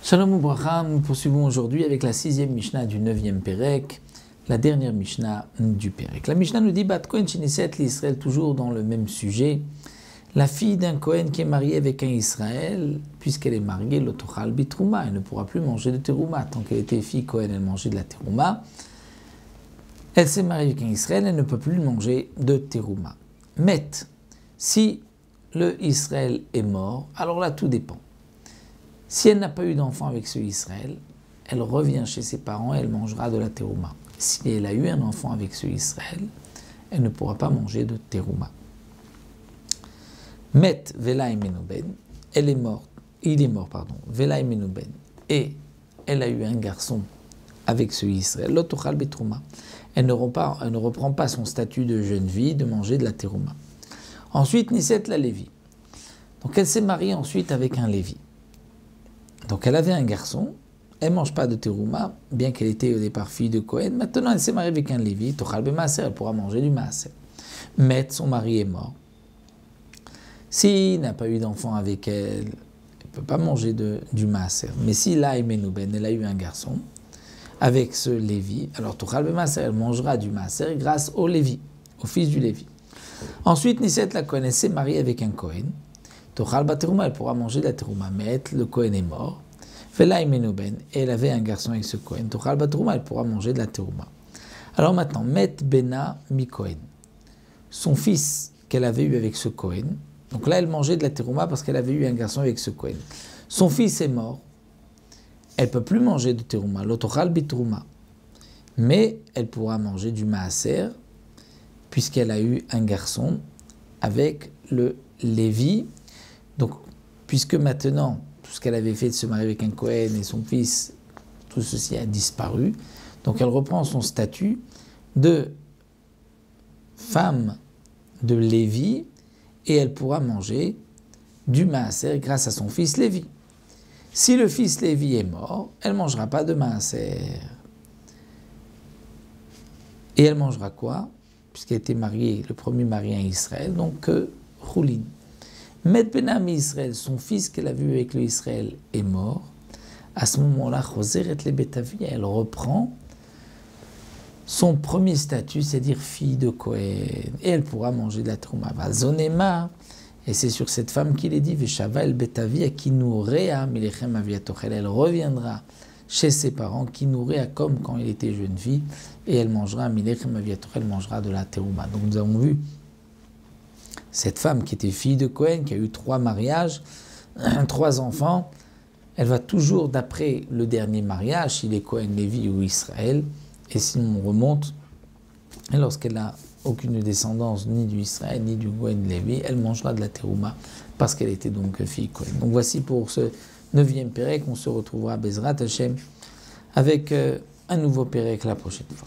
Shalom Ubracha, nous poursuivons aujourd'hui avec la 6e Mishnah du 9e Pérek, la dernière Mishnah du Pérek. La Mishnah nous dit Bat Kohen Sheniset l'Israël, toujours dans le même sujet. La fille d'un Kohen qui est mariée avec un Israël, puisqu'elle est mariée, l'otochal bitrouma, elle ne pourra plus manger de terouma. Tant qu'elle était fille Kohen, elle mangeait de la terouma. Elle s'est mariée avec un Israël, elle ne peut plus manger de terouma. Mais si le Israël est mort, alors là tout dépend. Si elle n'a pas eu d'enfant avec ce Israël, elle revient chez ses parents et elle mangera de la terouma. Si elle a eu un enfant avec ce Israël, elle ne pourra pas manger de terouma. Met Vela Menouben, il est mort, Vela Menouben, et elle a eu un garçon avec ce Israël, l'otochal betrouma. Elle ne reprend pas son statut de jeune fille de manger de la terouma. Ensuite, Niset la Lévi. Donc elle s'est mariée ensuite avec un Lévi. Donc elle avait un garçon, elle ne mange pas de terouma, bien qu'elle était au départ fille de Kohen. Maintenant elle s'est mariée avec un Lévi, tochal bemaaser, elle pourra manger du maaser. Mais son mari est mort. S'il n'a pas eu d'enfant avec elle, elle ne peut pas manger du maaser. Mais si là, elle a eu un garçon avec ce Lévi, alors tochal bemaaser, elle mangera du maaser grâce au Lévi, au fils du Lévi. Ensuite, Niset la Kohen, elle s'est mariée avec un Kohen. Tochal baterouma, elle pourra manger de la terouma. Mais le Kohen est mort. Vela Menouben, et elle avait un garçon avec ce Kohen. Tochal baterouma, elle pourra manger de la terouma. Alors maintenant, Met Bena mi Kohen, son fils qu'elle avait eu avec ce Kohen. Donc là, elle mangeait de la terouma parce qu'elle avait eu un garçon avec ce Kohen. Son fils est mort. Elle ne peut plus manger de terouma. L'otochal bitrouma. Mais elle pourra manger du maaser puisqu'elle a eu un garçon avec le Lévi. Donc, puisque maintenant, tout ce qu'elle avait fait de se marier avec un Kohen et son fils, tout ceci a disparu, donc elle reprend son statut de femme de Lévi et elle pourra manger du maaser grâce à son fils Lévi. Si le fils Lévi est mort, elle ne mangera pas de maaser. Et elle mangera quoi? Puisqu'elle était mariée, le premier mari à Israël, donc choulin. Met Benami Israël, son fils qu'elle a vu avec le Israël, est mort. À ce moment-là, Choseret le Betavi, elle reprend son premier statut, c'est-à-dire fille de Kohen. Et elle pourra manger de la terouma. Zonema, et c'est sur cette femme qu'il est dit, Veshava el Betavi, à qui nourrea Milechem Aviatochel. Elle reviendra chez ses parents, qui nourrea comme quand elle était jeune fille, et elle mangera Milechem Aviatochel, elle mangera de la terouma. Donc nous avons vu cette femme qui était fille de Kohen, qui a eu 3 mariages, 3 enfants, elle va toujours d'après le dernier mariage, s'il est Kohen, Lévi ou Israël, et si on remonte, et lorsqu'elle n'a aucune descendance ni du Israël ni du Kohen Lévi, elle mangera de la terouma parce qu'elle était donc fille Kohen. Donc voici pour ce 9e Pérek, on se retrouvera à Bezrat Hashem avec un nouveau Pérek la prochaine fois.